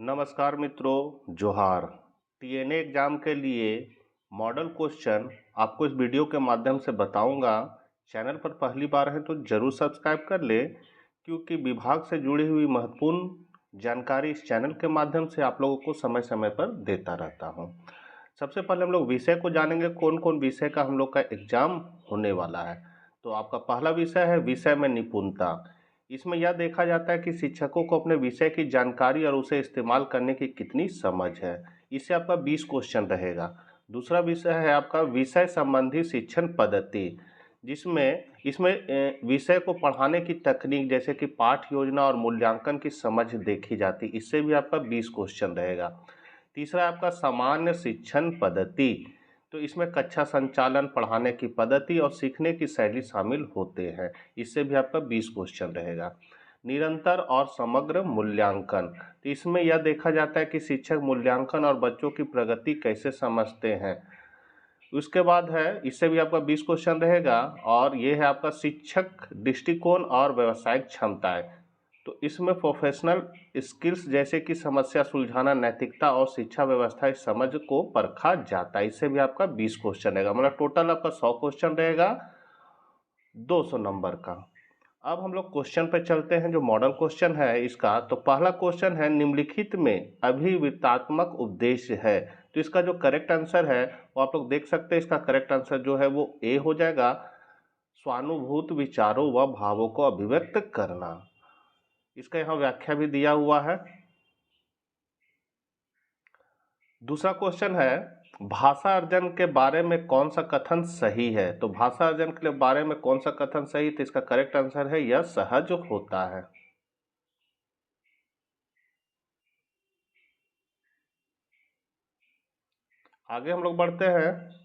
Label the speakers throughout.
Speaker 1: नमस्कार मित्रों, जोहार। टीएनए एग्जाम के लिए मॉडल क्वेश्चन आपको इस वीडियो के माध्यम से बताऊंगा। चैनल पर पहली बार है तो जरूर सब्सक्राइब कर ले, क्योंकि विभाग से जुड़ी हुई महत्वपूर्ण जानकारी इस चैनल के माध्यम से आप लोगों को समय समय पर देता रहता हूं। सबसे पहले हम लोग विषय को जानेंगे, कौन कौन विषय का हम लोग का एग्जाम होने वाला है। तो आपका पहला विषय है विषय में निपुणता। इसमें यह देखा जाता है कि शिक्षकों को अपने विषय की जानकारी और उसे इस्तेमाल करने की कितनी समझ है। इससे आपका 20 क्वेश्चन रहेगा। दूसरा विषय है आपका विषय संबंधी शिक्षण पद्धति, जिसमें इसमें विषय को पढ़ाने की तकनीक जैसे कि पाठ योजना और मूल्यांकन की समझ देखी जाती, इससे भी आपका 20 क्वेश्चन रहेगा। तीसरा आपका सामान्य शिक्षण पद्धति, तो इसमें कक्षा संचालन, पढ़ाने की पद्धति और सीखने की शैली शामिल होते हैं, इससे भी आपका 20 क्वेश्चन रहेगा। निरंतर और समग्र मूल्यांकन, तो इसमें यह देखा जाता है कि शिक्षक मूल्यांकन और बच्चों की प्रगति कैसे समझते हैं। उसके बाद है, इससे भी आपका 20 क्वेश्चन रहेगा। और ये है आपका शिक्षक दृष्टिकोण और व्यावसायिक क्षमताएं, तो इसमें प्रोफेशनल स्किल्स जैसे कि समस्या सुलझाना, नैतिकता और शिक्षा व्यवस्था इस समझ को परखा जाता है, इससे भी आपका 20 क्वेश्चन रहेगा। मतलब टोटल आपका 100 क्वेश्चन रहेगा 200 नंबर का। अब हम लोग क्वेश्चन पे चलते हैं, जो मॉडल क्वेश्चन है इसका। तो पहला क्वेश्चन है, निम्नलिखित में अभिवृत्तात्मक उद्देश्य है। तो इसका जो करेक्ट आंसर है वो आप लोग देख सकते हैं। इसका करेक्ट आंसर जो है वो ए हो जाएगा, स्वानुभूत विचारों व भावों को अभिव्यक्त करना। इसका यहाँ व्याख्या भी दिया हुआ है। दूसरा क्वेश्चन है, भाषा अर्जन के बारे में कौन सा कथन सही है। तो भाषा अर्जन के बारे में कौन सा कथन सही, तो इसका करेक्ट आंसर है यह सहज होता है। आगे हम लोग बढ़ते हैं,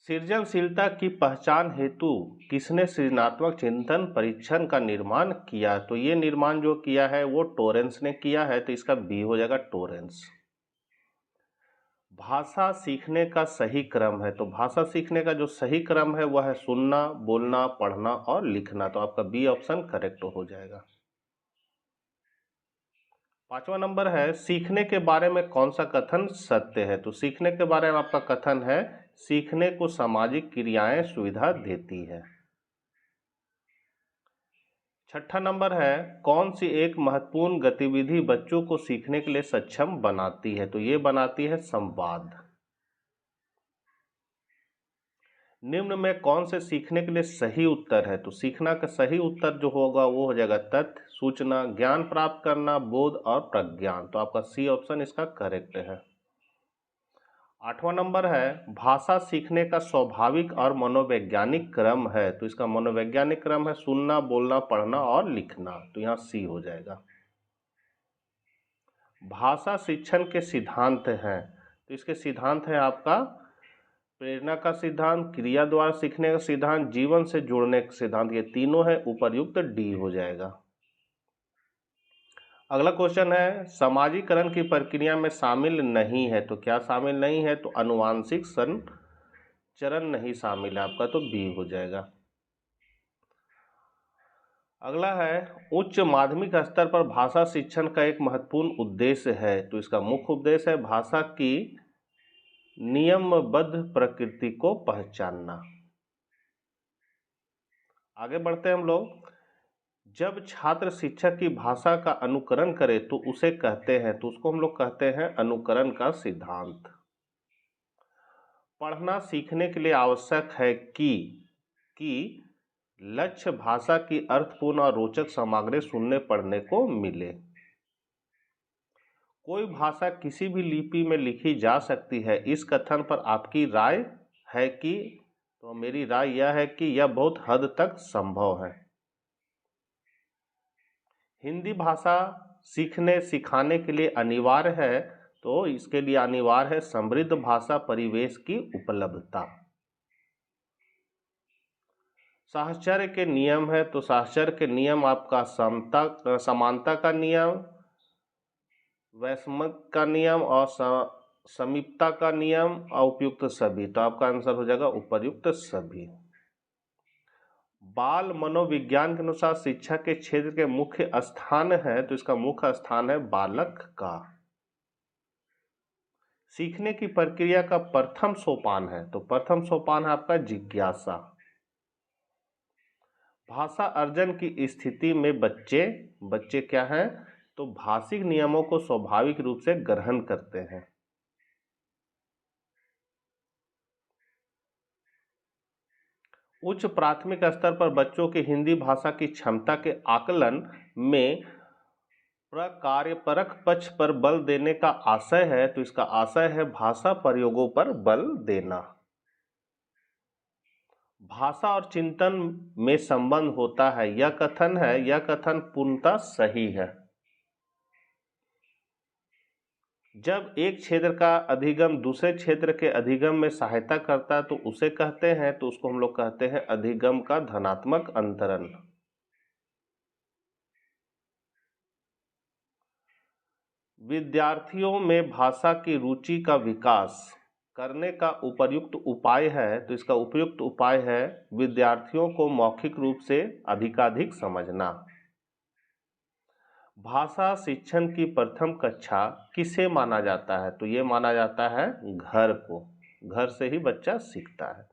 Speaker 1: सृजनशीलता की पहचान हेतु किसने सृजनात्मक चिंतन परीक्षण का निर्माण किया। तो ये निर्माण जो किया है वो टोरेंस ने किया है, तो इसका बी हो जाएगा, टोरेंस। भाषा सीखने का सही क्रम है। तो भाषा सीखने का जो सही क्रम है वह है सुनना, बोलना, पढ़ना और लिखना, तो आपका बी ऑप्शन करेक्ट हो जाएगा। पांचवा नंबर है, सीखने के बारे में कौन सा कथन सत्य है। तो सीखने के बारे में आपका कथन है, सीखने को सामाजिक क्रियाएं सुविधा देती है। छठा नंबर है, कौन सी एक महत्वपूर्ण गतिविधि बच्चों को सीखने के लिए सक्षम बनाती है। तो ये बनाती है संवाद। निम्न में कौन से सीखने के लिए सही उत्तर है। तो सीखना का सही उत्तर जो होगा वो हो जाएगा तथ्य, सूचना, ज्ञान प्राप्त करना, बोध और प्रज्ञान, तो आपका सी ऑप्शन इसका करेक्ट है। आठवां नंबर है, भाषा सीखने का स्वाभाविक और मनोवैज्ञानिक क्रम है। तो इसका मनोवैज्ञानिक क्रम है सुनना, बोलना, पढ़ना और लिखना, तो यहाँ सी हो जाएगा। भाषा शिक्षण के सिद्धांत हैं। तो इसके सिद्धांत है आपका प्रेरणा का सिद्धांत, क्रिया द्वारा सीखने का सिद्धांत, जीवन से जुड़ने का सिद्धांत, ये तीनों है, उपर्युक्त डी हो जाएगा। अगला क्वेश्चन है, समाजीकरण की प्रक्रिया में शामिल नहीं है। तो क्या शामिल नहीं है, तो अनुवांशिक संचरण नहीं शामिल है, आपका तो बी हो जाएगा। अगला है, उच्च माध्यमिक स्तर पर भाषा शिक्षण का एक महत्वपूर्ण उद्देश्य है। तो इसका मुख्य उद्देश्य है भाषा की नियमबद्ध प्रकृति को पहचानना। आगे बढ़ते हैं हम लोग, जब छात्र शिक्षक की भाषा का अनुकरण करे तो उसे कहते हैं, तो उसको हम लोग कहते हैं अनुकरण का सिद्धांत। पढ़ना सीखने के लिए आवश्यक है कि लक्ष्य भाषा की अर्थपूर्ण और रोचक सामग्री सुनने पढ़ने को मिले। कोई भाषा किसी भी लिपि में लिखी जा सकती है, इस कथन पर आपकी राय है कि, तो मेरी राय यह है कि यह बहुत हद तक संभव है। हिंदी भाषा सीखने सिखाने के लिए अनिवार्य है। तो इसके लिए अनिवार्य है समृद्ध भाषा परिवेश की उपलब्धता। साहचर्य के नियम है। तो साहचर्य के नियम आपका समानता का नियम, वैषम्य का नियम और समीपता का नियम और उपयुक्त सभी, तो आपका आंसर हो जाएगा उपर्युक्त सभी। बाल मनोविज्ञान के अनुसार शिक्षा के क्षेत्र के मुख्य स्थान है, तो इसका मुख्य स्थान है बालक का। सीखने की प्रक्रिया का प्रथम सोपान है, तो प्रथम सोपान है आपका जिज्ञासा। भाषा अर्जन की स्थिति में बच्चे क्या हैं, तो भाषिक नियमों को स्वाभाविक रूप से ग्रहण करते हैं। उच्च प्राथमिक स्तर पर बच्चों की हिंदी भाषा की क्षमता के आकलन में प्रकार्यपरक पक्ष पर बल देने का आशय है, तो इसका आशय है भाषा प्रयोगों पर बल देना। भाषा और चिंतन में संबंध होता है, यह कथन पूर्णतः सही है। जब एक क्षेत्र का अधिगम दूसरे क्षेत्र के अधिगम में सहायता करता है तो उसे कहते हैं, तो उसको हम लोग कहते हैं अधिगम का धनात्मक अंतरण। विद्यार्थियों में भाषा की रुचि का विकास करने का उपयुक्त उपाय है, तो इसका उपयुक्त उपाय है विद्यार्थियों को मौखिक रूप से अधिकाधिक समझना। भाषा शिक्षण की प्रथम कक्षा किसे माना जाता है, तो ये माना जाता है घर को। घर से ही बच्चा सीखता है।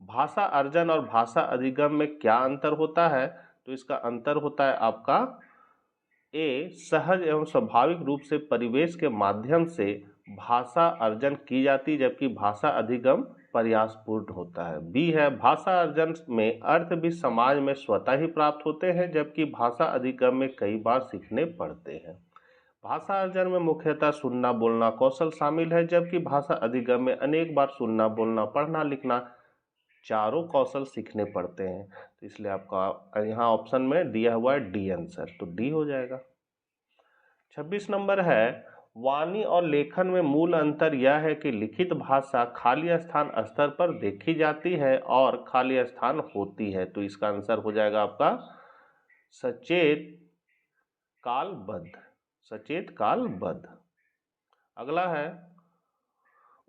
Speaker 1: भाषा अर्जन और भाषा अधिगम में क्या अंतर होता है, तो इसका अंतर होता है आपका सहज एवं स्वाभाविक रूप से परिवेश के माध्यम से भाषा अर्जन की जाती, जबकि भाषा अधिगम प्रयासपूर्ण होता है। बी है भाषा अर्जन में अर्थ भी समाज में स्वतः ही प्राप्त होते हैं, जबकि भाषा अधिगम में कई बार सीखने पड़ते हैं। भाषा अर्जन में मुख्यतः सुनना बोलना कौशल शामिल है, जबकि भाषा अधिगम में अनेक बार सुनना बोलना पढ़ना लिखना चारों कौशल सीखने पड़ते हैं। तो इसलिए आपका यहाँ ऑप्शन में दिया हुआ है डी आंसर, तो डी हो जाएगा। 26 नंबर है वाणी और लेखन में मूल अंतर यह है कि लिखित भाषा खाली स्थान स्तर पर देखी जाती है और खाली स्थान होती है, तो इसका आंसर हो जाएगा आपका सचेत कालबद्ध। अगला है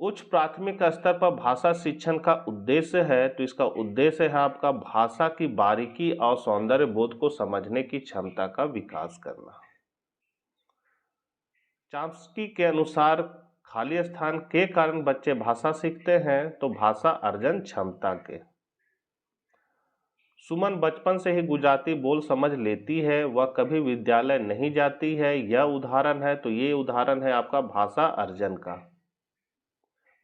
Speaker 1: उच्च प्राथमिक स्तर पर भाषा शिक्षण का उद्देश्य है, तो इसका उद्देश्य है आपका भाषा की बारीकी और सौंदर्य बोध को समझने की क्षमता का विकास करना। चॉम्स्की के अनुसार खाली स्थान के कारण बच्चे भाषा सीखते हैं, तो भाषा अर्जन क्षमता के। सुमन बचपन से ही गुजराती बोल समझ लेती है, वह कभी विद्यालय नहीं जाती है, यह उदाहरण है, तो ये उदाहरण है आपका भाषा अर्जन का।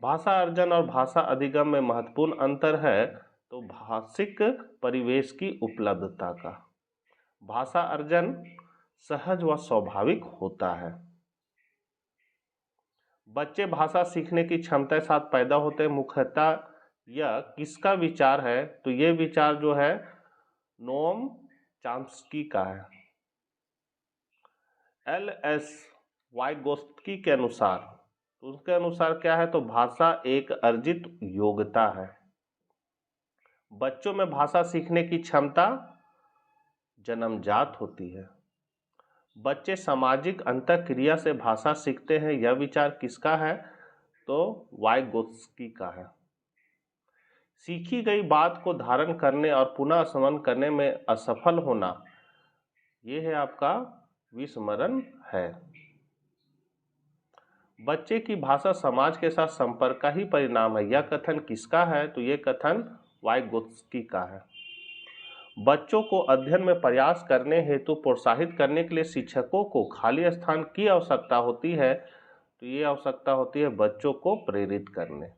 Speaker 1: भाषा अर्जन और भाषा अधिगम में महत्वपूर्ण अंतर है, तो भाषिक परिवेश की उपलब्धता का। भाषा अर्जन सहज व स्वाभाविक होता है। बच्चे भाषा सीखने की क्षमता के साथ पैदा होते हैं, मुख्यतः यह किसका विचार है, तो ये विचार जो है नोम चॉम्स्की का है। एल.एस. वाइगोत्स्की के अनुसार, तो उसके अनुसार क्या है, तो भाषा एक अर्जित योग्यता है। बच्चों में भाषा सीखने की क्षमता जन्मजात होती है। बच्चे सामाजिक अंतःक्रिया से भाषा सीखते हैं, यह विचार किसका है, तो वाइगोत्स्की का है। सीखी गई बात को धारण करने और पुनः स्मरण करने में असफल होना, यह है आपका विस्मरण है। बच्चे की भाषा समाज के साथ संपर्क का ही परिणाम है, यह कथन किसका है, तो यह कथन वाइगोत्स्की का है। बच्चों को अध्ययन में प्रयास करने हेतु प्रोत्साहित करने के लिए शिक्षकों को खाली स्थान की आवश्यकता होती है, तो ये आवश्यकता होती है बच्चों को प्रेरित करने।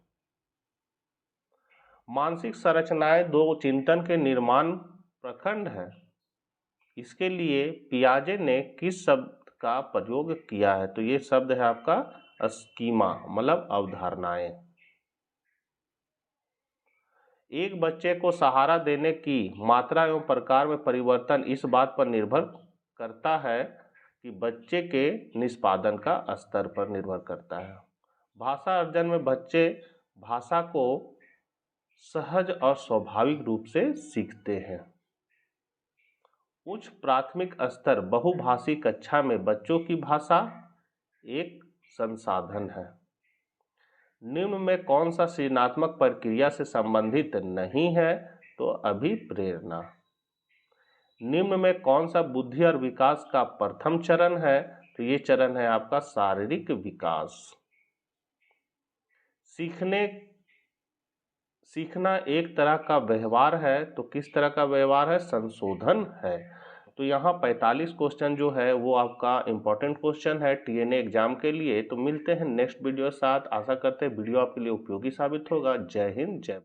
Speaker 1: मानसिक संरचनाएं दो चिंतन के निर्माण प्रखंड है, इसके लिए पियाजे ने किस शब्द का प्रयोग किया है, तो ये शब्द है आपका स्कीमा, मतलब अवधारणाएं। एक बच्चे को सहारा देने की मात्रा एवं प्रकार में परिवर्तन इस बात पर निर्भर करता है कि बच्चे के निष्पादन का स्तर पर निर्भर करता है। भाषा अर्जन में बच्चे भाषा को सहज और स्वाभाविक रूप से सीखते हैं। उच्च प्राथमिक स्तर बहुभाषी कक्षा में बच्चों की भाषा एक संसाधन है। निम्न में कौन सा सृजनात्मक प्रक्रिया से संबंधित नहीं है, तो अभिप्रेरणा। निम्न में कौन सा बुद्धि और विकास का प्रथम चरण है? तो ये चरण है आपका शारीरिक विकास। सीखना एक तरह का व्यवहार है, तो किस तरह का व्यवहार है? संशोधन है। तो यहाँ 45 क्वेश्चन जो है वो आपका इंपॉर्टेंट क्वेश्चन है टीएनए एग्जाम के लिए। तो मिलते हैं नेक्स्ट वीडियो के साथ। आशा करते हैं वीडियो आपके लिए उपयोगी साबित होगा। जय हिंद, जय।